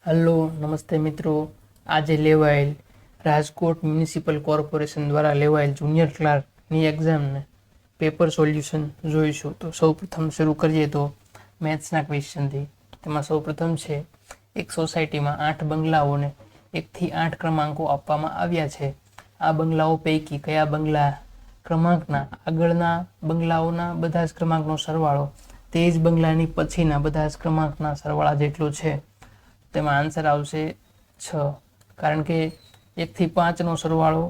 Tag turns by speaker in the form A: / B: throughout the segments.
A: Hello નમસ્તે મિત્રો, આજે લેવાયેલ રાજકોટ મ્યુનિસિપલ કોર્પોરેશન દ્વારા લેવાયેલ જુનિયર ક્લાર્કની એક્ઝામને પેપર સોલ્યુશન જોઈશું. તો સૌપ્રથમ શરૂ કરીએ તો મેથ્સના ક્વેશ્ચનથી. તેમાં સૌપ્રથમ છે, એક સોસાયટીમાં 8 બંગલાઓને 1 થી 8 ક્રમાંકો આપવામાં આવ્યા છે. આ બંગલાઓ પૈકી કયા બંગલા ક્રમાંકના આગળના બંગલાઓના બધા જ ક્રમાંકનો સરવાળો તે જ બંગલાની પછીના બધા જ ક્રમાંકના સરવાળા જેટલો છે? તેમાં આન્સર આવશે 6, કારણ કે 1 થી 5નો સરવાળો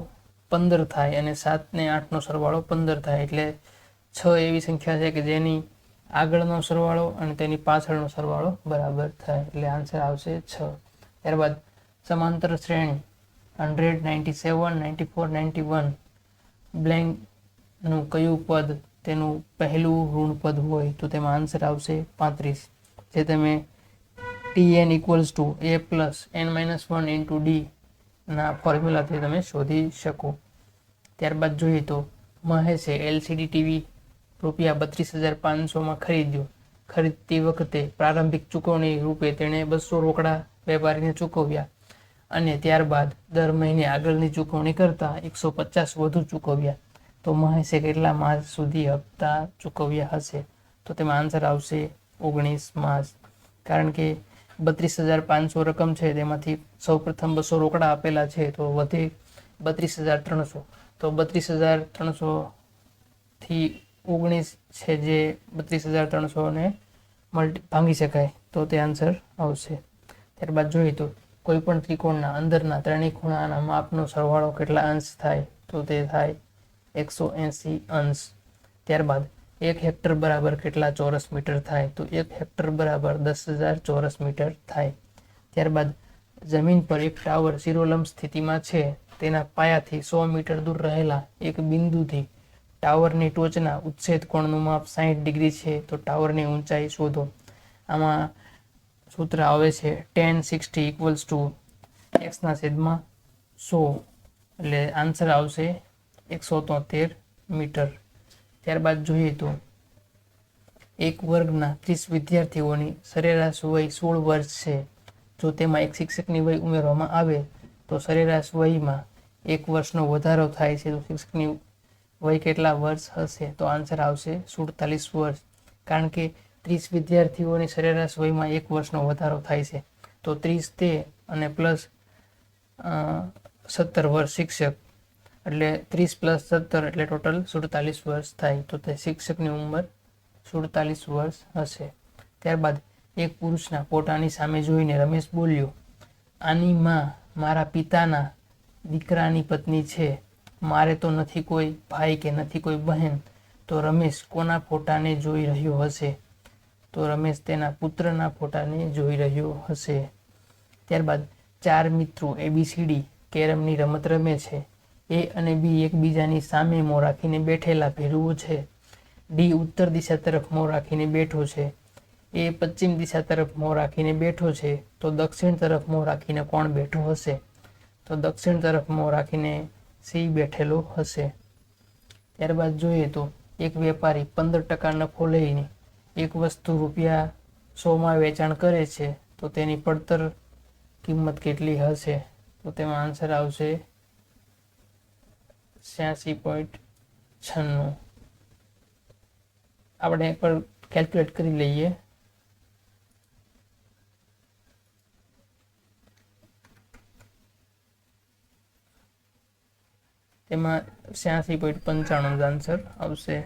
A: 15 થાય અને 7 ને 8નો સરવાળો 15 થાય, એટલે 6 એવી સંખ્યા છે કે જેની આગળનો સરવાળો અને તેની પાછળનો સરવાળો બરાબર થાય, એટલે આન્સર આવશે 6. ત્યારબાદ સમાંતર શ્રેણી 100, 97, 94, 91 બ્લેન્કનું કયું પદ તેનું પહેલું ઋણ પદ હોય? તો તેમાં આન્સર આવશે 35, જે તમે tn = a plus n-1 into d ના ફોર્મ્યુલાથી તમે શોધી શકો. ત્યારબાદ જોઈએ તો મહેશે LCD ટીવી ₹32,500 ખરીદ્યું. ખરીદતી વખતે પ્રારંભિક ચૂકવણી રૂપે તેણે 200 રોકડા વેપારીને ચૂકવ્યા અને ત્યારબાદ દર મહિને આગળની ચૂકવણી કરતા 150 વધુ ચૂકવ્યા. તો મહેશે કેટલા માસ સુધી હપ્તા ચૂકવ્યા હશે? તો તેમાં આન્સર આવશે 19 માસ, કારણ કે 32,500 રકમ છે તેમાંથી સૌપ્રથમ 200 રોકડા આપેલા છે તો વધે 32,300. તો 32,300 થી 19 છે જે 32,300 ભાંગી શકાય, તો તે આન્સર આવશે. ત્યારબાદ જોઈએ તો કોઈ પણ ત્રિકોણના અંદરના ત્રણેય ખૂણાના માપનો સરવાળો કેટલા અંશ થાય? તો તે થાય 180 અંશ. ત્યારબાદ 1 હેક્ટર બરાબર કેટલા ચોરસ મીટર થાય? તો 1 હેક્ટર બરાબર 10,000 ચોરસ મીટર થાય. ત્યારબાદ જમીન પર એક ટાવર શિરોલંબ સ્થિતિમાં છે. તેના પાયાથી 100 મીટર દૂર રહેલા એક બિંદુથી ટાવરની ટોચના ઉચ્છેદ કોણનું માપ 60 ડિગ્રી છે, તો ટાવરની ઊંચાઈ શોધો. આમાં સૂત્ર આવે છે tan 60 = x/100, એટલે આન્સર આવશે 173 મીટર. ત્યારબાદ જોઈએ તો એક વર્ગના 30 વિદ્યાર્થીઓની સરેરાશ વય 16 વર્ષ છે. જો તેમાં એક શિક્ષકની વય ઉમેરવામાં આવે તો સરેરાશ વયમાં 1 વર્ષનો વધારો થાય છે. તો શિક્ષકની વય કેટલા વર્ષ હશે? તો આન્સર આવશે 47 વર્ષ, કારણ કે 30 વિદ્યાર્થીઓની સરેરાશ વયમાં 1 વર્ષનો વધારો થાય છે. તો 30 તે અને પ્લસ 17 વર્ષ શિક્ષક, એટલે 30 + 17 એટલે ટોટલ 47 વર્ષ થાય. તો તે શિક્ષકની ઉંમર 47 વર્ષ હશે. ત્યારબાદ એક પુરુષના ફોટાની સામે જોઈને રમેશ બોલ્યો, આની માં મારા પિતાના દીકરાની પત્ની છે. મારે તો નથી કોઈ ભાઈ કે નથી કોઈ બહેન. તો રમેશ કોના ફોટાને જોઈ રહ્યો હશે? તો રમેશ તેના પુત્રના ફોટાને જોઈ રહ્યો હશે. ત્યારબાદ 4 મિત્રો ABCD કેરમની રમત રમે છે. A અને B એકબીજાની સામે મોં રાખીને બેઠેલા ભેરુઓ છે. D ઉત્તર દિશા તરફ મોં રાખીને બેઠો છે. A પશ્ચિમ દિશા તરફ મોં રાખીને બેઠો છે. તો દક્ષિણ તરફ મોં રાખીને કોણ બેઠું હશે? તો દક્ષિણ તરફ મોં રાખીને C બેઠેલો હશે. ત્યારબાદ જોઈએ તો એક વેપારી 15% નફો લઈને એક વસ્તુ ₹100 વેચાણ કરે છે. તો તેની પડતર કિંમત કેટલી હશે? તો તેમાં આન્સર આવશે 86.96. આપણે એકવાર કેલ્ક્યુલેટ કરી લઈએ. તેમાં 86.95 આન્સર આવશે,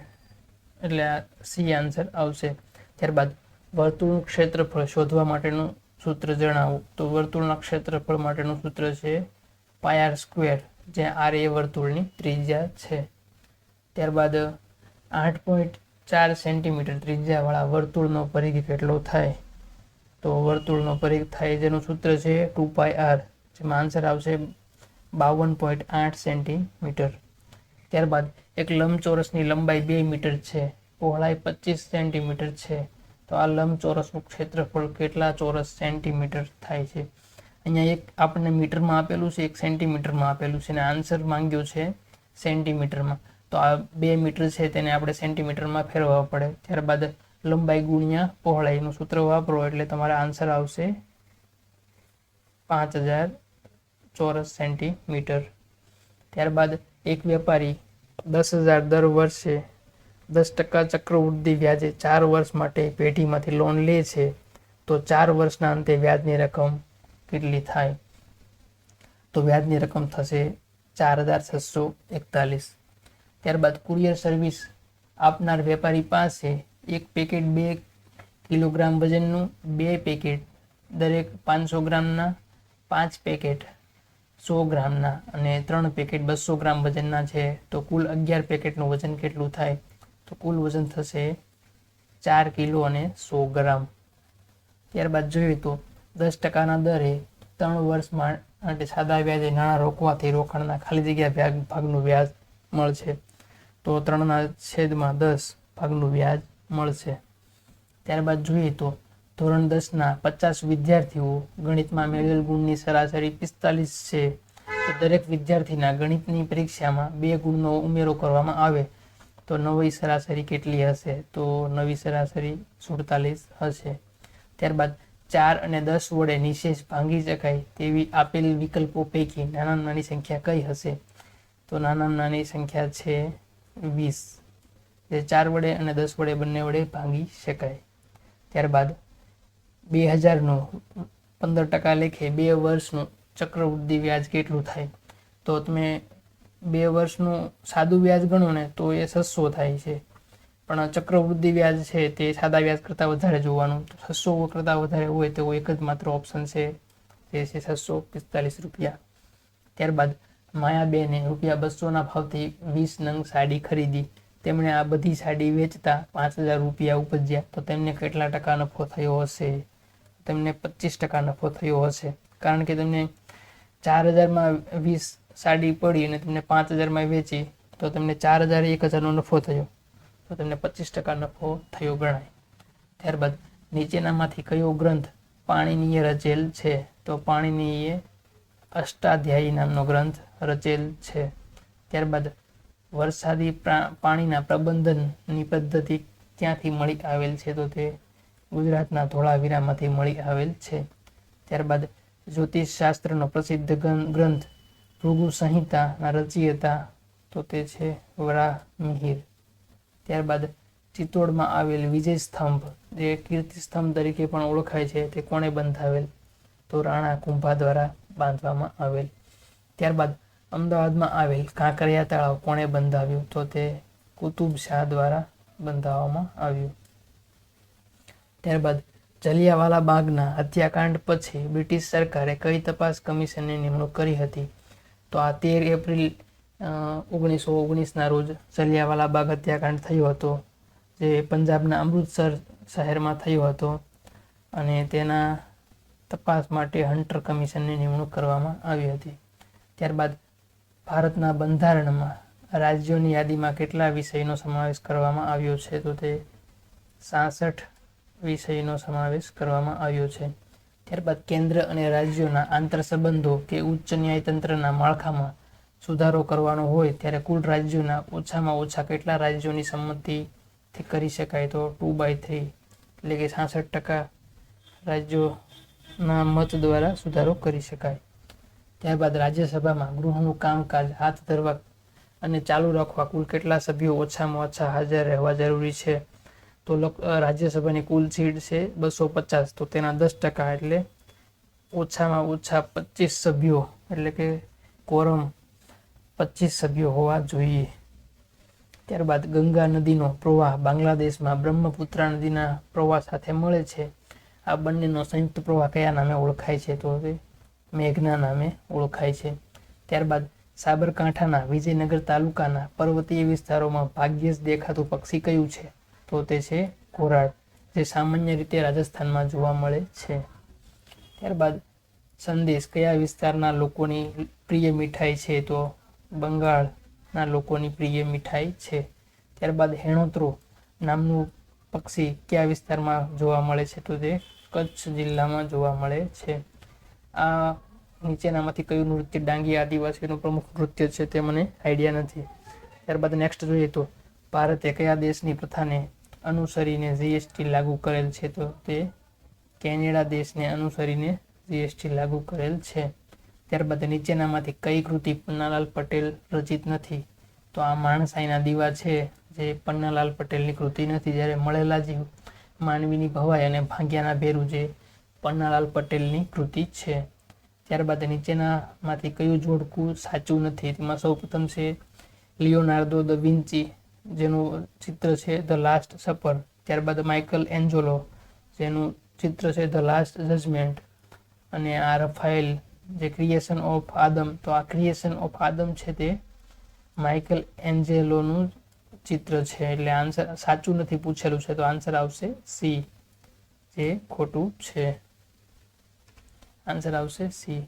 A: એટલે આ સી આન્સર આવશે. ત્યારબાદ વર્તુળનું ક્ષેત્રફળ શોધવા માટેનું સૂત્ર જણાવો. તો વર્તુળના ક્ષેત્રફળ માટેનું સૂત્ર છે πr², જ્યાં r એ વર્તુળની ત્રિજ્યા છે. ત્યારબાદ 8.4 સેન્ટીમીટર ત્રિજ્યાવાળા વર્તુળનો પરિઘ કેટલો થાય? તો વર્તુળનો પરિઘ થાય જેનું સૂત્ર છે 2πr, જેમાં આન્સર આવશે 52.8 સેન્ટીમીટર. ત્યારબાદ એક લંબચોરસની લંબાઈ 2 મીટર છે, પહોળાઈ 25 સેન્ટીમીટર છે. તો આ લંબચોરસનું ક્ષેત્રફળ કેટલા ચોરસ સેન્ટીમીટર થાય છે? અહીંયા એક આપણને મીટરમાં આપેલું છે, એક સેન્ટીમીટરમાં આપેલું છે, અને આન્સર માંગ્યો છે સેન્ટીમીટરમાં. તો આ 2 મીટર છે તેને આપણે સેન્ટીમીટરમાં ફેરવવા પડે. ત્યારબાદ લંબાઈ ગુણ્યા પહોળાઈનું સૂત્ર વાપરો એટલે તમારા આન્સર આવશે 5000 ચોરસ સેન્ટીમીટર. ત્યારબાદ એક વેપારી 10,000 દર વર્ષે 10% ચક્રવૃદ્ધિ વ્યાજે 4 વર્ષ માટે પેઢીમાંથી લોન લે છે તો 4 વર્ષના અંતે વ્યાજની રકમ કેટલી થાય? તો વ્યાજની રકમ થશે 4641. ત્યારબાદ કુરિયર સર્વિસ આપનાર વેપારી પાસે એક પેકેટ 2 કિલોગ્રામ વજનનું, 2 પેકેટ દરેક 500 ગ્રામના, 5 પેકેટ 100 ગ્રામના અને 3 પેકેટ 200 ગ્રામ વજનના છે તો કુલ 11 પેકેટનું વજન કેટલું થાય? તો કુલ વજન થશે 4 કિલો અને 100 ગ્રામ. ત્યારબાદ જોઈએ તો 10%ના દરે 3 વર્ષ માટે સાદા વ્યાજે નાણાં રોકવાથી રોકાણના ખાલી જગ્યા ભાગનું વ્યાજ મળશે તો 3/10 ભાગનું વ્યાજ મળશે. ત્યારબાદ જોઈએ તો ધોરણ 10ના 50 વિદ્યાર્થીઓ ગણિતમાં મેળવેલ ગુણની સરાસરી 45 છે તો દરેક વિદ્યાર્થીના ગણિતની પરીક્ષામાં 2 ગુણનો ઉમેરો કરવામાં આવે તો નવી સરાસરી કેટલી હશે? તો નવી સરાસરી 47 હશે. ત્યારબાદ 4 અને 10 વડે નિશેષ ભાંગી શકાય તેવી આપેલ વિકલ્પો પૈકી નાનામાં નાની સંખ્યા કઈ હશે? તો નાનામાં નાની સંખ્યા છે 20, જે 4 વડે અને 10 વડે બંને વડે ભાંગી શકાય. ત્યારબાદ 2000નું 15% લેખે 2 વર્ષનું ચક્રવૃદ્ધિ વ્યાજ કેટલું થાય? તો તમે 2 વર્ષનું સાદું વ્યાજ ગણો ને તો એ 600 થાય છે, પણ ચક્રવૃદ્ધિ વ્યાજ છે તે સાદા વ્યાજ કરતાં વધારે જોવાનું. તો 600 કરતાં વધારે હોય તો એક જ માત્ર ઓપ્શન છે, તે છે 645 રૂપિયા. ત્યારબાદ માયાબેને ₹200ના ભાવથી 20 નંગ સાડી ખરીદી. તેમણે આ બધી સાડી વેચતા 5000 રૂપિયા ઉપજ્યા તો તેમને કેટલા ટકા નફો થયો હશે? તેમને 25% નફો થયો હશે, કારણ કે તેમને 4000માં 20 સાડી પડી અને તેમને 5000માં વેચી તો તેમને 4000 1000નો નફો થયો તો તેમને 25% નફો થયો ગણાય. ત્યારબાદ નીચેનામાંથી કયો ગ્રંથ પાણિનીએ રચેલ છે? તો પાણિનીએ અષ્ટાધ્યાયી નામનો ગ્રંથ રચેલ છે. ત્યારબાદ વરસાદી પાણીના પ્રબંધનની પદ્ધતિ ક્યાંથી મળી આવેલ છે? તો તે ગુજરાતના ધોળાવીરામાંથી મળી આવેલ છે. ત્યારબાદ જ્યોતિષશાસ્ત્રનો પ્રસિદ્ધ ગ્રંથ ભૃગુ સંહિતાના રચયિતા તો તે છે વરાહમિહિર. ત્યારબાદ ચિત્તોડમાં આવેલ વિજય સ્તંભ, જે કીર્તિ સ્તંભ તરીકે પણ ઓળખાય છે, તે કોણે બંધાવેલ? તો રાણા કુંભા દ્વારા બાંધવામાં આવેલ. ત્યારબાદ અમદાવાદમાં આવેલ કાંકરિયા તળાવ કોણે બંધાવ્યું? તો તે કુતુબ શાહ દ્વારા બંધાવવામાં આવ્યું. ત્યારબાદ જલિયાવાલા બાગના હત્યાકાંડ પછી બ્રિટિશ સરકારે કઈ તપાસ કમિશનની નિમણૂક કરી હતી? તો આ 13 એપ્રિલ 1919ના રોજ જલિયાવાલા બાગ હત્યાકાંડ થયો હતો, જે પંજાબના અમૃતસર શહેરમાં થયો હતો અને તેના તપાસ માટે હન્ટર કમિશનની નિમણૂક કરવામાં આવી હતી. ત્યારબાદ ભારતના બંધારણમાં રાજ્યોની યાદીમાં કેટલા વિષયનો સમાવેશ કરવામાં આવ્યો છે? તો તે 66 વિષયનો સમાવેશ કરવામાં આવ્યો છે. ત્યારબાદ કેન્દ્ર અને રાજ્યોના આંતરસંબંધો કે ઉચ્ચ ન્યાયતંત્રના માળખામાં સુધારો કરવાનો હોય ત્યારે કુલ રાજ્યોના ઓછામાં ઓછા કેટલા રાજ્યોની સંમતિથી કરી શકાય? તો 2/3 એટલે કે 66% રાજ્યોના મત દ્વારા સુધારો કરી શકાય. ત્યારબાદ રાજ્યસભામાં ગૃહનું કામકાજ હાથ ધરવા અને ચાલુ રાખવા કુલ કેટલા સભ્યો ઓછામાં ઓછા હાજર રહેવા જરૂરી છે? તો રાજ્યસભાની કુલ સીટ છે 250, તો તેના 10% એટલે ઓછામાં ઓછા 25 સભ્યો, એટલે કે કોરમ 25 સભ્યો હોવા જોઈએ. ત્યારબાદ ગંગા નદીનો પ્રવાહ બાંગ્લાદેશમાં બ્રહ્મપુત્રા નદીના પ્રવાહ સાથે મળે છે. આ બંનેનો સંયુક્ત પ્રવાહ કયા નામે ઓળખાય છે? તો તે મેઘના નામે ઓળખાય છે. ત્યારબાદ સાબરકાંઠાના વિજયનગર તાલુકાના પર્વતીય વિસ્તારોમાં ભાગ્યે જ દેખાતું પક્ષી કયું છે? તો તે છે ઘોરાડ, જે સામાન્ય રીતે રાજસ્થાનમાં જોવા મળે છે. ત્યારબાદ સંદેશ કયા વિસ્તારના લોકોની પ્રિય મીઠાઈ છે? તો બંગાળના લોકોની પ્રિય મીઠાઈ છે. ત્યારબાદ હેણોત્રો નામનું પક્ષી કયા વિસ્તારમાં જોવા મળે છે? તો તે કચ્છ જિલ્લામાં જોવા મળે છે. આ નીચેનામાંથી કયું નૃત્ય ડાંગી આદિવાસીનું પ્રમુખ નૃત્ય છે તે મને આઈડિયા નથી. ત્યારબાદ નેક્સ્ટ જોઈએ તો ભારતે કયા દેશની પ્રથાને અનુસરીને જીએસટી લાગુ કરેલ છે? તો તે કેનેડા દેશને અનુસરીને જીએસટી લાગુ કરેલ છે. ત્યારબાદ નીચેનામાંથી કઈ કૃતિ પન્નાલાલ પટેલ રચિત નથી? તો આ માણસાઈના દીવા છે જે પન્નાલાલ પટેલની કૃતિ નથી, જ્યારે મળેલા જીવ, માનવીની ભવાઈ અને ભાગ્યાના ભેરું જે પન્નાલાલ પટેલની કૃતિ છે. ત્યારબાદ નીચેનામાંથી કયું જોડકું સાચું નથી? તેમાં સૌપ્રથમ છે લિયોનાર્દો દ વિન્ચી, જેનું ચિત્ર છે ધ લાસ્ટ સપર. ત્યારબાદ માઇકલ એન્જોલો, જેનું ચિત્ર છે ધ લાસ્ટ જજમેન્ટ. અને આ રફાયેલ, જે ક્રિએશન ઓફ આદમ, તો આ ક્રિએશન ઓફ આદમ છે તે માઇકલ એન્જેલોનું ચિત્ર છે. એટલે આન્સર સાચું નથી પૂછેલું છે, તો આન્સર આવશે સી, જે ખોટું છે. આન્સર આવશે સી.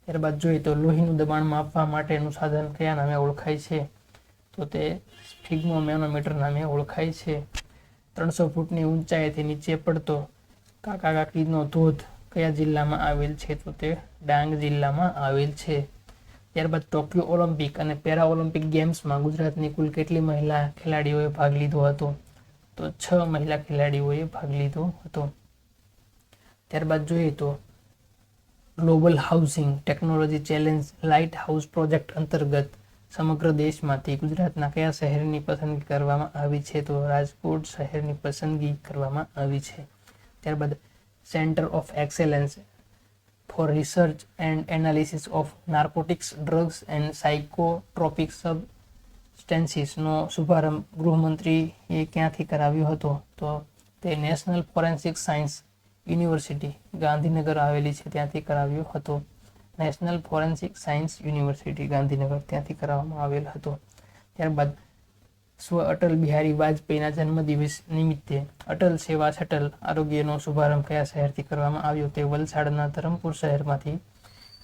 A: ત્યારબાદ જોઈએ તો લોહીનું દબાણ માપવા માટેનું સાધન કયા નામે ઓળખાય છે? તો તે સ્ફિગ્મોમેનોમીટર નામે ઓળખાય છે. 300 ફૂટની ઊંચાઈથી નીચે પડતો કાકા કાકીનો ધોધ કયા જિલ્લામાં આવેલ છે? તો તે ડાંગ જિલ્લામાં આવેલ છે. ત્યારબાદ ટોક્યો ઓલિમ્પિક અને પેરા ઓલિમ્પિક ગેમ્સમાં ગુજરાતની કુલ કેટલી મહિલા ખેલાડીઓએ ભાગ લીધો હતો? તો 6 મહિલા ખેલાડીઓએ ભાગ લીધો હતો. ત્યારબાદ જોઈએ તો global housing technology challenge light house project અંતર્ગત સમગ્ર દેશમાંથી ગુજરાતના કયા શહેરની પસંદગી કરવામાં આવી છે? તો રાજકોટ શહેરની પસંદગી કરવામાં આવી છે. ત્યારબાદ centre of excellence for research and analysis of narcotics, drugs and psychotropic સબસ્ટેન્સીસનો શુભારંભ ગૃહમંત્રીએ ક્યાંથી કરાવ્યો હતો? તો તે national forensic science university Gandhinagar આવેલી છે ત્યાંથી કરાવ્યો હતો. National forensic science university Gandhinagar ત્યાંથી કરાવવામાં આવેલ હતો. ત્યારબાદ સ્વ અટલ બિહારી વાજપેયીના જન્મદિવસ નિમિત્તે અટલ સેવા શટલ આરોગ્યનો શુભારંભ કયા શહેરથી કરવામાં આવ્યો? તે વલસાડના ધરમપુર શહેરમાંથી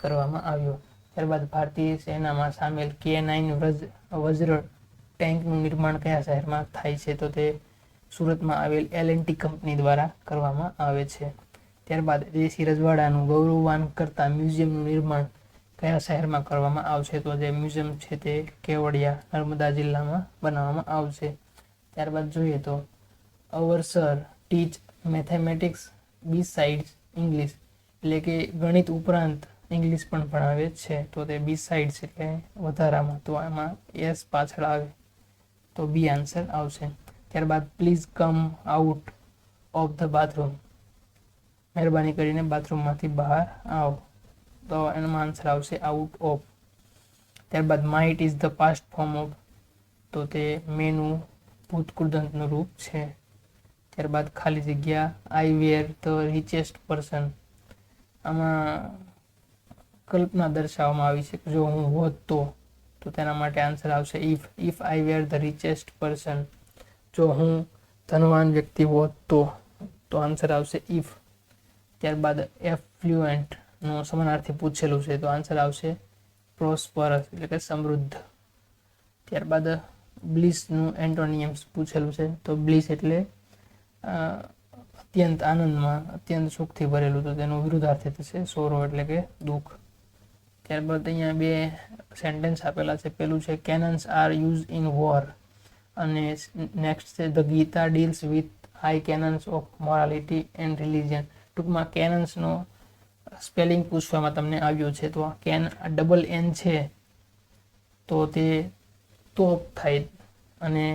A: કરવામાં આવ્યો. ત્યારબાદ ભારતીય સેનામાં સામેલ K9 વજ્ર ટેન્કનું નિર્માણ કયા શહેરમાં થાય છે? તો તે સુરતમાં આવેલ L&T કંપની દ્વારા કરવામાં આવે છે. ત્યારબાદ દેશી રજવાડાનું ગૌરવાન કરતા મ્યુઝિયમનું નિર્માણ કયા શહેરમાં કરવામાં આવશે? તો જે મ્યુઝિયમ છે તે કેવડિયા નર્મદા જિલ્લામાં બનાવવામાં આવશે. ત્યારબાદ જોઈએ તો અવર સર ટીચ મેથેમેટિક્સ બિસાઇડ્સ ઇંગ્લિશ, એટલે કે ગણિત ઉપરાંત ઇંગ્લિશ પણ ભણાવે છે. તો તે બિસાઇડ્સ એટલે વધારામાં, તો એમાં એસ પાછળ આવે તો બી આન્સર આવશે. ત્યારબાદ please come out of the bathroom, મહેરબાની કરીને બાથરૂમમાંથી બહાર આવો, તો એનો આન્સર આવશે આઉટ ઓફ. ત્યારબાદ might is the past form of, તો તે મેનું ભૂતકૃદંતનું રૂપ છે. ત્યારબાદ ખાલી જગ્યા I were the richest person, આમાં કલ્પના દર્શાવવામાં આવી છે કે જો હું હોત તો તેના માટે આન્સર આવશે if I were the richest person, જો હું ધનવાન વ્યક્તિ હોત તો આન્સર આવશે ઇફ. ત્યારબાદ એફ્લુએન્ટનો સમાનાર્થી પૂછેલું છે, તો આન્સર આવશે પ્રોસ્પરસ એટલે કે સમૃદ્ધ. ત્યારબાદ બ્લિસનું એન્ટોનિયમ્સ પૂછેલું છે, તો બ્લિસ એટલે અત્યંત આનંદમાં, અત્યંત સુખથી ભરેલું, તો તેનો વિરુદ્ધાર્થી થશે સોરો એટલે કે દુઃખ. ત્યારબાદ અહીંયા 2 સેન્ટેન્સ આપેલા છે. પેલું છે cannons are used in war, અને નેક્સ્ટ છે the Gita deals with high canons of morality and religion. ટૂંકમાં કેનન્સનો સ્પેલિંગ પૂછવામાં તમને આવ્યો છે, તો આ ડબલ એન છે તો તે તોપ થાય, અને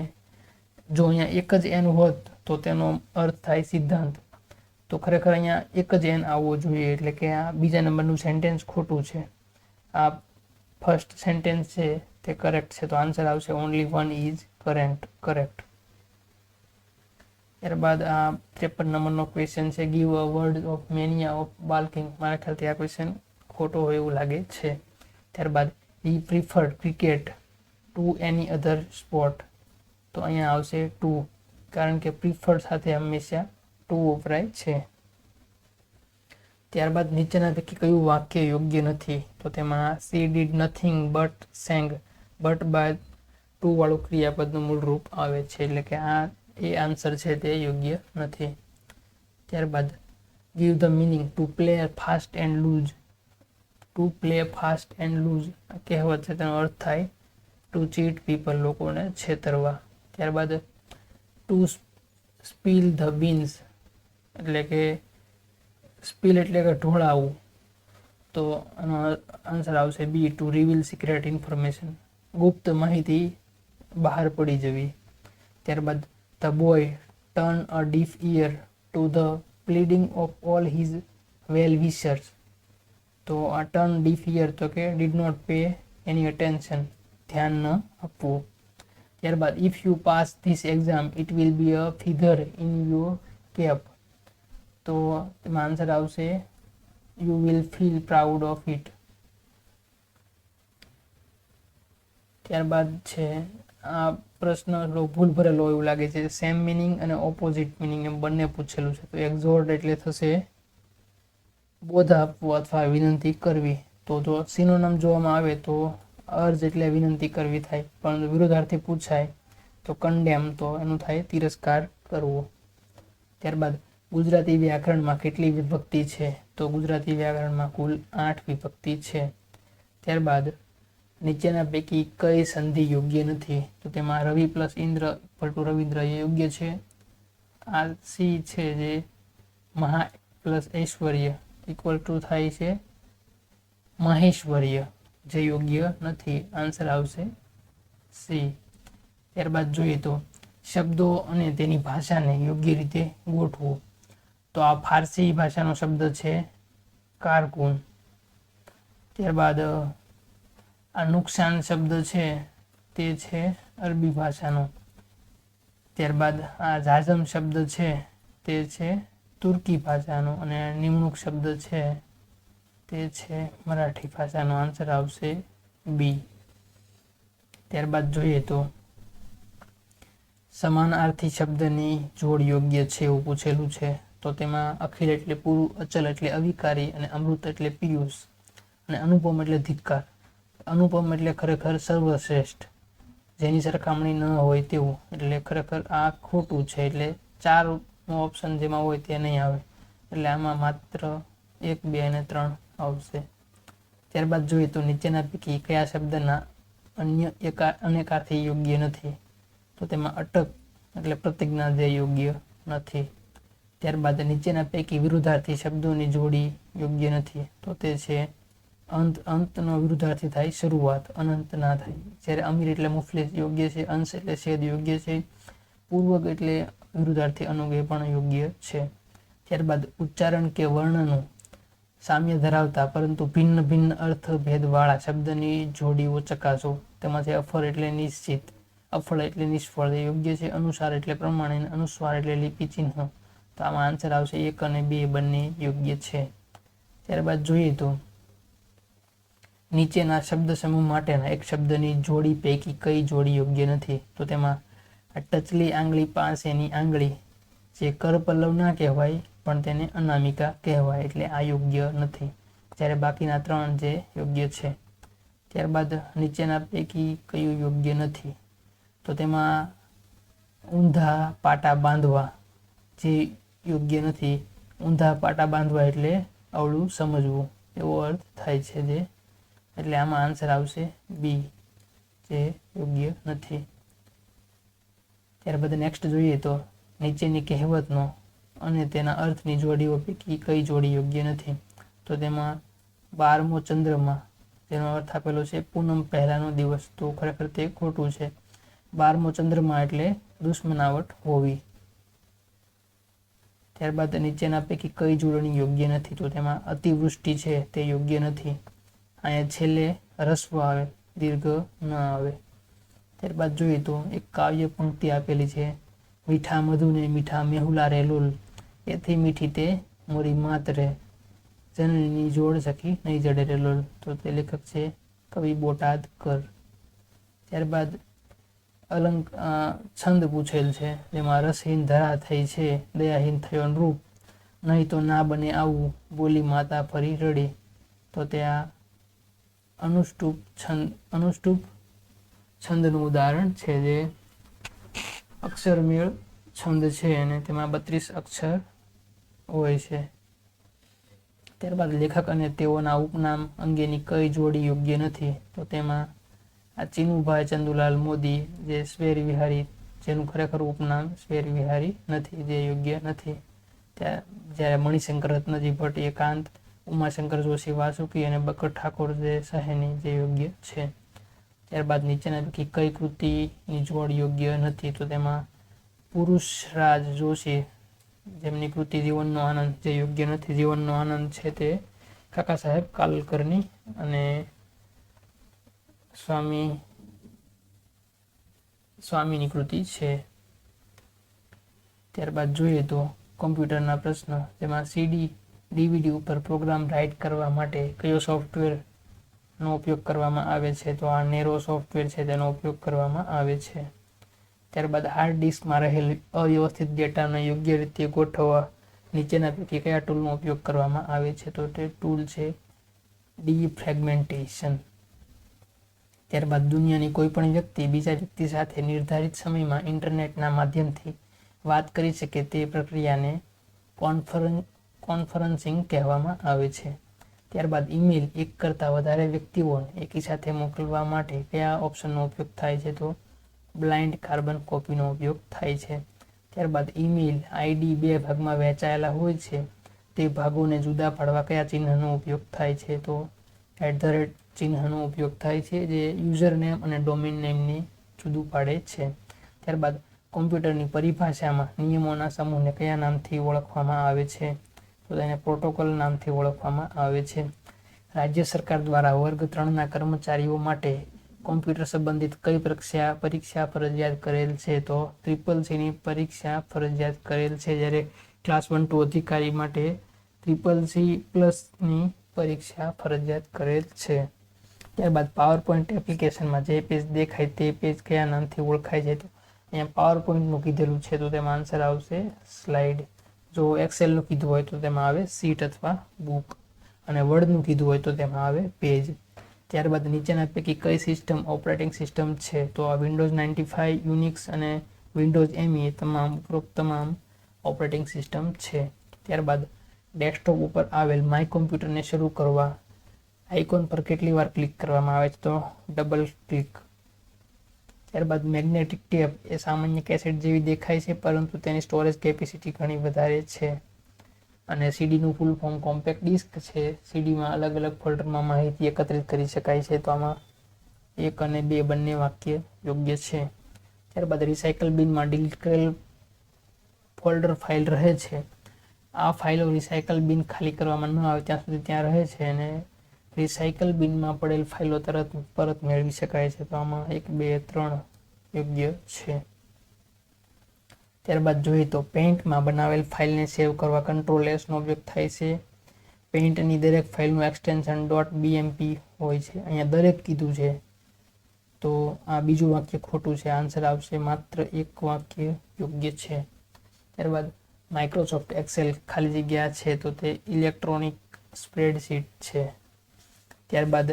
A: જો અહીંયા એક જ એન હોત તો તેનો અર્થ થાય સિદ્ધાંત. તો ખરેખર અહીંયા એક જ એન આવવો જોઈએ, એટલે કે આ બીજા નંબરનું સેન્ટેન્સ ખોટું છે. આ ફર્સ્ટ સેન્ટેન્સ છે તે કરેક્ટ છે, તો આન્સર આવશે ઓનલી વન ઇઝ કરેક્ટ. ત્યારબાદ આ 53 નંબરનો ક્વેશ્ચન છે give a word of mania of balking. મારા ખ્યાલથી આ ક્વેશ્ચન ખોટો હોય એવું લાગે છે. ત્યારબાદ હી પ્રિફર્ડ ક્રિકેટ ટુ એની અધર સ્પોર્ટ, તો અહીંયા આવશે ટુ, કારણ કે પ્રિફર્ડ સાથે હંમેશા ટુ વપરાય છે. ત્યારબાદ નીચેના પૈકી કયું વાક્ય યોગ્ય નથી? તો તેમાં she did nothing but sang, but બાદ ટુ વાળું ક્રિયાપદનું મૂળ રૂપ આવે છે, એટલે કે આ એ આન્સર છે તે યોગ્ય નથી. ત્યારબાદ give the meaning to play fast and loose, to play fast and loose કહેવત છે, તેનો અર્થ થાય ટુ ચીટ પીપલ, લોકોને છેતરવા. ત્યારબાદ ટુ સ્પીલ ધ બીન્સ, એટલે કે સ્પીલ એટલે કે ઢોળાવવું, તો આનો આન્સર આવશે B, to reveal secret information, ગુપ્ત માહિતી બહાર પડી જવી. ત્યારબાદ the boy turn a deaf ear to the pleading of all his well wishers. તો આ ટર્ન ડીફ ઇયર તો કે did not pay any attention, ધ્યાન ન આપવું. ત્યારબાદ if you pass this exam it will be a figure in your cap. તો તેમાં આન્સર આવશે you will feel proud of it. ત્યારબાદ છે આ પ્રશ્ન ભૂલ ભરેલો એવું લાગે છે, સેમ મિનિંગ અને ઓપોઝિટ મિનિંગ એમ બંને પૂછેલું છે. તો એક્ઝોર્ટ એટલે થશે બોધ આપવું અથવા વિનંતી કરવી. તો જો સિનોનિમ જોવામાં આવે તો અર્જ એટલે વિનંતી કરવી થાય, પરંતુ વિરોધાર્થી પૂછાય તો કન્ડેમ, તો એનું થાય તિરસ્કાર કરવો. ત્યારબાદ ગુજરાતી વ્યાકરણમાં કેટલી વિભક્તિ છે? તો ગુજરાતી વ્યાકરણમાં કુલ 8 વિભક્તિ છે. ત્યારબાદ નીચેના પૈકી કઈ સંધિ યોગ્ય નથી? તો તેમાં Ravi plus Indra equal to Ravindra એ યોગ્ય છે. આ સી છે જે મહા પ્લસ ઐશ્વર્ય ઇક્વલ ટુ થાય છે મહેશ્વર્ય, જે યોગ્ય નથી. આન્સર આવશે સી. ત્યારબાદ જોઈએ તો શબ્દો અને તેની ભાષાને યોગ્ય રીતે ગોઠવો. તો આ ફારસી ભાષાનો શબ્દ છે કારકુન. ત્યારબાદ આ નુકસાન શબ્દ છે તે છે અરબી ભાષાનો. ત્યારબાદ આ જાઝમ શબ્દ છે તે છે તુર્કી ભાષાનો, અને નિમણૂક શબ્દ છે તે છે મરાઠી ભાષાનો. આન્સર આવશે બી. ત્યારબાદ જોઈએ તો સમાનાર્થી શબ્દની જોડ યોગ્ય છે એવું પૂછેલું છે. તો તેમાં અખિલ એટલે પૂરું, અચલ એટલે અવિકારી, અને અમૃત એટલે પિયુષ, અને અનુપમ એટલે ધિક્કાર. અનુપમ એટલે ખરેખર સર્વશ્રેષ્ઠ, જેની સરખામણી ન હોય તેવું, એટલે ખરેખર આ ખોટું છે. એટલે 4નો ઓપ્શન જેમાં હોય તે નહીં આવે, એટલે આમાં માત્ર 1, 2 અને 3 આવશે. ત્યારબાદ જોઈએ તો નીચેના પૈકી કયા શબ્દના અન્ય અનેકાર્થી યોગ્ય નથી? તો તેમાં અટક એટલે પ્રતિજ્ઞા જે યોગ્ય નથી. ત્યારબાદ નીચેના પૈકી વિરુદ્ધાર્થી શબ્દોની જોડી યોગ્ય નથી? તો તે છે અંત. અંતનો વિરુદ્ધાર્થી થાય શરૂઆત, અનંત ના થાય. જ્યારે અમીર એટલે મુફલિસ યોગ્ય છે, અંશ એટલે છેદ યોગ્ય છે, પૂર્વક એટલે વિરુદ્ધાર્થી અનુગ એ પણ યોગ્ય છે. ત્યારબાદ ઉચ્ચારણ કે વર્ણનું સામ્ય ધરાવતા પરંતુ ભિન્ન ભિન્ન અર્થભેદવાળા શબ્દની જોડીઓ ચકાસો. તેમાંથી અફર એટલે નિશ્ચિત, અફળ એટલે નિષ્ફળ એ યોગ્ય છે, અનુસાર એટલે પ્રમાણે, અનુસ્વાર એટલે લિપિ ચિહ્ન. તો આમાં આન્સર આવશે 1 અને 2 બંને યોગ્ય છે. ત્યારબાદ જોઈએ તો નીચેના શબ્દ સમૂહ માટેના એક શબ્દની જોડી પૈકી કઈ જોડી યોગ્ય નથી? તો તેમાં ટચલી આંગળી પાસેની આંગળી જે કરપલ્લવ ના કહેવાય પણ તેને અનામિકા કહેવાય, એટલે આ યોગ્ય નથી. જ્યારે બાકીના 3 જે યોગ્ય છે. ત્યારબાદ નીચેના પૈકી કયું યોગ્ય નથી? તો તેમાં ઊંધા પાટા બાંધવા જે યોગ્ય નથી. ઊંધા પાટા બાંધવા એટલે અવળું સમજવું એવો અર્થ થાય છે જે, એટલે આમાં આન્સર આવશે બી, જે યોગ્ય નથી. ત્યારબાદ નેક્સ્ટ જોઈએ તો નીચેની કહેવતનો અને તેના અર્થની જોડીઓ પૈકી કઈ જોડી યોગ્ય નથી? તો તેમાં 12મો ચંદ્રમાં જેનો અર્થ આપેલો છે પૂનમ પહેલાનો દિવસ, તો ખરેખર તે ખોટું છે. 12મો ચંદ્રમાં એટલે દુશ્મનાવટ હોવી. ત્યારબાદ નીચેના પૈકી કઈ જોડણી યોગ્ય નથી? તો તેમાં અતિવૃષ્ટિ છે તે યોગ્ય નથી. અહીંયા છેલ્લે રસ્વ આવે, દીર્ઘ ન આવે. ત્યારબાદ જોઈએ તો એક કાવ્ય પંક્તિ આપેલી છે, મીઠા મધુને મીઠા મેહુલા રે લોલ, એથી મીઠી તે મોરી માત રે, જનની જોડ સખી નહીં જડે રે લોલ. તો તે લેખક છે કવિ બોટાદકર. ત્યારબાદ છંદ પૂછેલ છે, જેમાં રસહીન ધરા થઈ છે, દયાહીન થયો નૃપ, નહીં તો ના બને આવું, બોલી માતા ફરી રડી. તો ત્યાં અનુષ્ટુપ છંદનું ઉદાહરણ છે, જે અક્ષરમેળ છંદ છે અને તેમાં 32 અક્ષર હોય છે. ત્યારબાદ લેખક અને તેઓના ઉપનામ અંગેની કઈ જોડી યોગ્ય નથી? તો તેમાં આ ચીનુભાઈ ચંદુલાલ મોદી જે સ્વેર વિહારી, જેનું ખરેખર ઉપનામ સ્વેર વિહારી નથી, જે યોગ્ય નથી. જ્યારે મણિશંકર રત્નજી ભટ્ટ એકાંત, ઉમાશંકર જોશી વાસુકી અને બકર ઠાકોર જે સહેની જે યોગ્ય છે. ત્યારબાદ નીચેના પૈકી કઈ કૃતિની જોડ યોગ્ય નથી? તો તેમાં પુરુષરાજ જોશી જેમની કૃતિ જીવનનો આનંદ જે યોગ્ય નથી. જીવનનો આનંદ છે તે કાકા સાહેબ કાલકરની અને સ્વામીની કૃતિ છે. ત્યારબાદ જોઈએ તો કોમ્પ્યુટરના પ્રશ્ન, જેમાં સીડી ડીવીડી ઉપર પ્રોગ્રામ રાઇટ કરવા માટે કયો સોફ્ટવેરનો ઉપયોગ કરવામાં આવે છે? તો આ નેરો સોફ્ટવેર છે તેનો ઉપયોગ કરવામાં આવે છે. ત્યારબાદ હાર્ડ ડિસ્કમાં રહેલ અવ્યવસ્થિત ડેટાને યોગ્ય રીતે ગોઠવવા નીચેના પૈકી કયા ટૂલનો ઉપયોગ કરવામાં આવે છે? તો તે ટૂલ છે ડીફ્રેગમેન્ટેશન. ત્યારબાદ દુનિયાની કોઈ પણ વ્યક્તિ બીજા વ્યક્તિ સાથે નિર્ધારિત સમયમાં ઇન્ટરનેટના માધ્યમથી વાત કરી શકે તે પ્રક્રિયાને કોન્ફરન્સિંગ કહેવામાં આવે છે. ત્યારબાદ ઈમેલ એક કરતાં વધારે વ્યક્તિઓને એકી સાથે મોકલવા માટે કયા ઓપ્શનનો ઉપયોગ થાય છે? તો બ્લાઇન્ડ કાર્બન કોપીનો ઉપયોગ થાય છે. ત્યારબાદ ઈમેલ આઈડી બે ભાગમાં વહેંચાયેલા હોય છે તે ભાગોને જુદા પાડવા કયા ચિહ્નનો ઉપયોગ થાય છે? તો @ ચિહ્નનો ઉપયોગ થાય છે જે યુઝર નેમ અને ડોમેન નેમને જુદું પાડે છે. ત્યારબાદ કોમ્પ્યુટરની પરિભાષામાં નિયમોના સમૂહને કયા નામથી ઓળખવામાં આવે છે? તો તેને પ્રોટોકોલ નામથી ઓળખવામાં આવે છે. રાજ્ય સરકાર દ્વારા વર્ગ 3ના કર્મચારીઓ માટે કોમ્પ્યુટર સંબંધિત કઈ પરીક્ષા ફરજિયાત કરેલ છે? તો CCCની પરીક્ષા ફરજિયાત કરેલ છે, જ્યારે ક્લાસ 1-2 અધિકારી માટે CCC+ની પરીક્ષા ફરજિયાત કરેલ છે. ત્યારબાદ પાવરપોઈન્ટ એપ્લિકેશનમાં જે પેજ દેખાય તે પેજ કયા નામથી ઓળખાય છે? તો અહીંયા પાવરપોઈન્ટનું કીધેલું છે તો તેમાં આન્સર આવશે સ્લાઇડ. જો એક્સેલનું કીધું હોય તો તેમાં આવે સીટ અથવા બુક, અને વર્ડનું કીધું હોય તો તેમાં આવે પેજ. ત્યારબાદ નીચેના પૈકી કઈ સિસ્ટમ ઓપરેટિંગ સિસ્ટમ છે? તો આ વિન્ડોઝ 95, યુનિક્સ અને વિન્ડોઝ ME ઉપરોક્ત તમામ ઓપરેટિંગ સિસ્ટમ છે. ત્યારબાદ ડેસ્કટોપ ઉપર આવેલ માય કોમ્પ્યુટરને શરૂ કરવા આઇકોન પર કેટલી વાર ક્લિક કરવામાં આવે છે? તો ડબલ ક્લિક. ત્યારબાદ મેગ્નેટિક ટેપ એ સામાન્ય કેસેટ જેવી દેખાય છે, પરંતુ તેની સ્ટોરેજ કેપેસિટી ઘણી વધારે છે. અને સીડીનું ફૂલ ફોર્મ કોમ્પેક્ટ ડિસ્ક છે. સીડીમાં અલગ અલગ ફોલ્ડરમાં માહિતી એકત્રિત કરી શકાય છે. તો આમાં 1 અને 2 બંને વાક્ય યોગ્ય છે. ત્યારબાદ રિસાયકલ બિનમાં ડિલીટ કરેલ ફોલ્ડર ફાઇલ રહે છે. આ ફાઇલો રિસાયકલ બિન ખાલી કરવામાં ન આવે ત્યાં સુધી ત્યાં રહે છે, અને રિસાયકલ બિનમાં પડેલ ફાઇલો પરત મેળવી શકાય છે. તો આમાં 1, 2, 3 યોગ્ય છે. ત્યારબાદ જોઈએ તો પેઇન્ટમાં બનાવેલ ફાઇલને સેવ કરવા Ctrl+નો ઉપયોગ થાય છે. પેઇન્ટની દરેક ફાઇલનું એક્સટેન્શન .bmp હોય છે. અહીંયા દરેક કીધું છે તો આ બીજું વાક્ય ખોટું છે. આન્સર આવશે માત્ર 1 વાક્ય યોગ્ય છે. ત્યારબાદ માઇક્રોસોફ્ટ એક્સેલ ખાલી જગ્યા છે તો તે ઇલેક્ટ્રોનિક સ્પ્રેડશીટ છે. ત્યારબાદ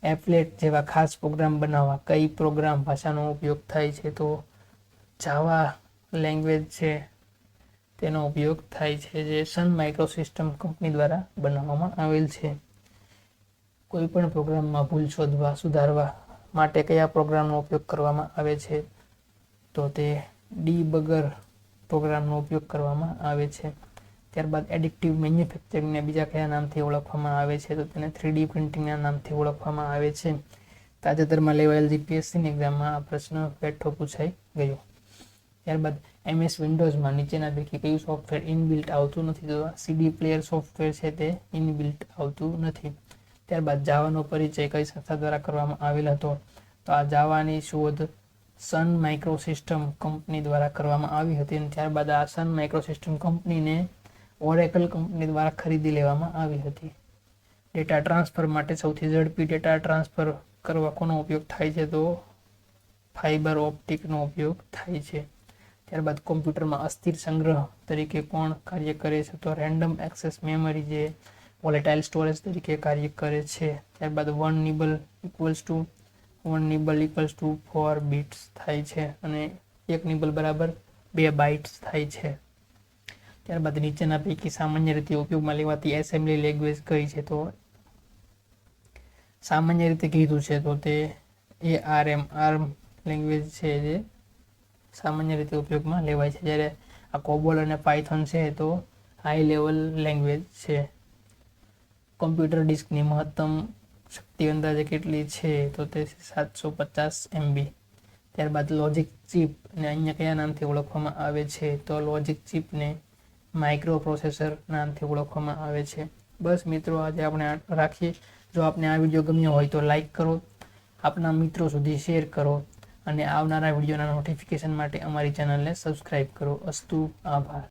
A: એપ્લેટ જેવા ખાસ પ્રોગ્રામ બનાવવા કઈ પ્રોગ્રામ ભાષાનો ઉપયોગ થાય છે? તો જાવા લેંગ્વેજ છે તેનો ઉપયોગ થાય છે, જે સન માઇક્રોસિસ્ટમ કંપની દ્વારા બનાવવામાં આવેલ છે. કોઈ પણ પ્રોગ્રામમાં ભૂલ શોધવા સુધારવા માટે કયા પ્રોગ્રામનો ઉપયોગ કરવામાં આવે છે? તો તે ડીબગર પ્રોગ્રામનો ઉપયોગ કરવામાં આવે છે. ત્યારબાદ એડિટિવ મેન્યુફેક્ચરિંગને બીજા કયા નામથી ઓળખવામાં આવે છે? તો તેને 3D પ્રિન્ટિંગના નામથી ઓળખવામાં આવે છે. તાજેતરમાં લેવાયેલ જીપીએસસીની એક્ઝામમાં આ પ્રશ્ન બેઠો પૂછાઈ ગયો. ત્યારબાદ MS વિન્ડોઝમાં નીચેના પૈકી કયું સોફ્ટવેર ઇનબિલ્ટ આવતું નથી? તો CD પ્લેયર સોફ્ટવેર છે તે ઇનબિલ્ટ આવતું નથી. ત્યારબાદ જાવાનો પરિચય કઈ સંસ્થા દ્વારા કરવામાં આવેલ હતો? તો આ જાવાની શોધ સન માઇક્રોસિસ્ટમ કંપની દ્વારા કરવામાં આવી હતી, અને ત્યારબાદ આ સન માઇક્રોસિસ્ટમ કંપનીને ઓરેકલ કંપની દ્વારા ખરીદી લેવામાં આવી હતી. ડેટા ટ્રાન્સફર માટે સૌથી ઝડપી ડેટા ટ્રાન્સફર કરવા કોનો ઉપયોગ થાય છે? તો ફાઇબર ઓપ્ટિકનો ઉપયોગ થાય છે. ત્યારબાદ કોમ્પ્યુટરમાં અસ્થિર સંગ્રહ તરીકે કોણ કાર્ય કરે છે? તો રેન્ડમ એક્સેસ મેમરી, જે વોલેટાઇલ સ્ટોરેજ તરીકે કાર્ય કરે છે. ત્યારબાદ 1 નિબલ ઇક્વલ્સ ટુ 4 બિટ્સ થાય છે, અને 1 નિબલ બરાબર 2 બાઇટ્સ થાય છે. ત્યારબાદ નીચેના પૈકી સામાન્ય રીતે ઉપયોગમાં લેવાતી એસેમ્બલી લેંગ્વેજ કઈ છે? તો સામાન્ય રીતે કીધું છે તો તે ARM લેંગ્વેજ છે, જે સામાન્ય રીતે ઉપયોગમાં લેવાય છે. જ્યારે આ કોબોલ અને પાયથોન છે તો હાઈ લેવલ લેંગ્વેજ છે. કોમ્પ્યુટર ડિસ્કની મહત્તમ શક્તિ અંદાજે કેટલી છે તો તે 750 MB. ત્યારબાદ લોજિક ચિપ ને અહીંયા કયા નામથી ઓળખવામાં આવે છે તો લોજિક ચિપને માઇક્રો પ્રોસેસર નામથી ઓળખવામાં આવે છે. બસ મિત્રો, આજે આપણે રાખીએ. જો આપને આ વિડીયો ગમ્યો હોય તો લાઈક કરો, આપના મિત્રો સુધી શેર કરો અને આવનારા વિડીયોના નોટિફિકેશન માટે અમારી ચેનલને સબસ્ક્રાઈબ કરો. અસ્તુ, આભાર.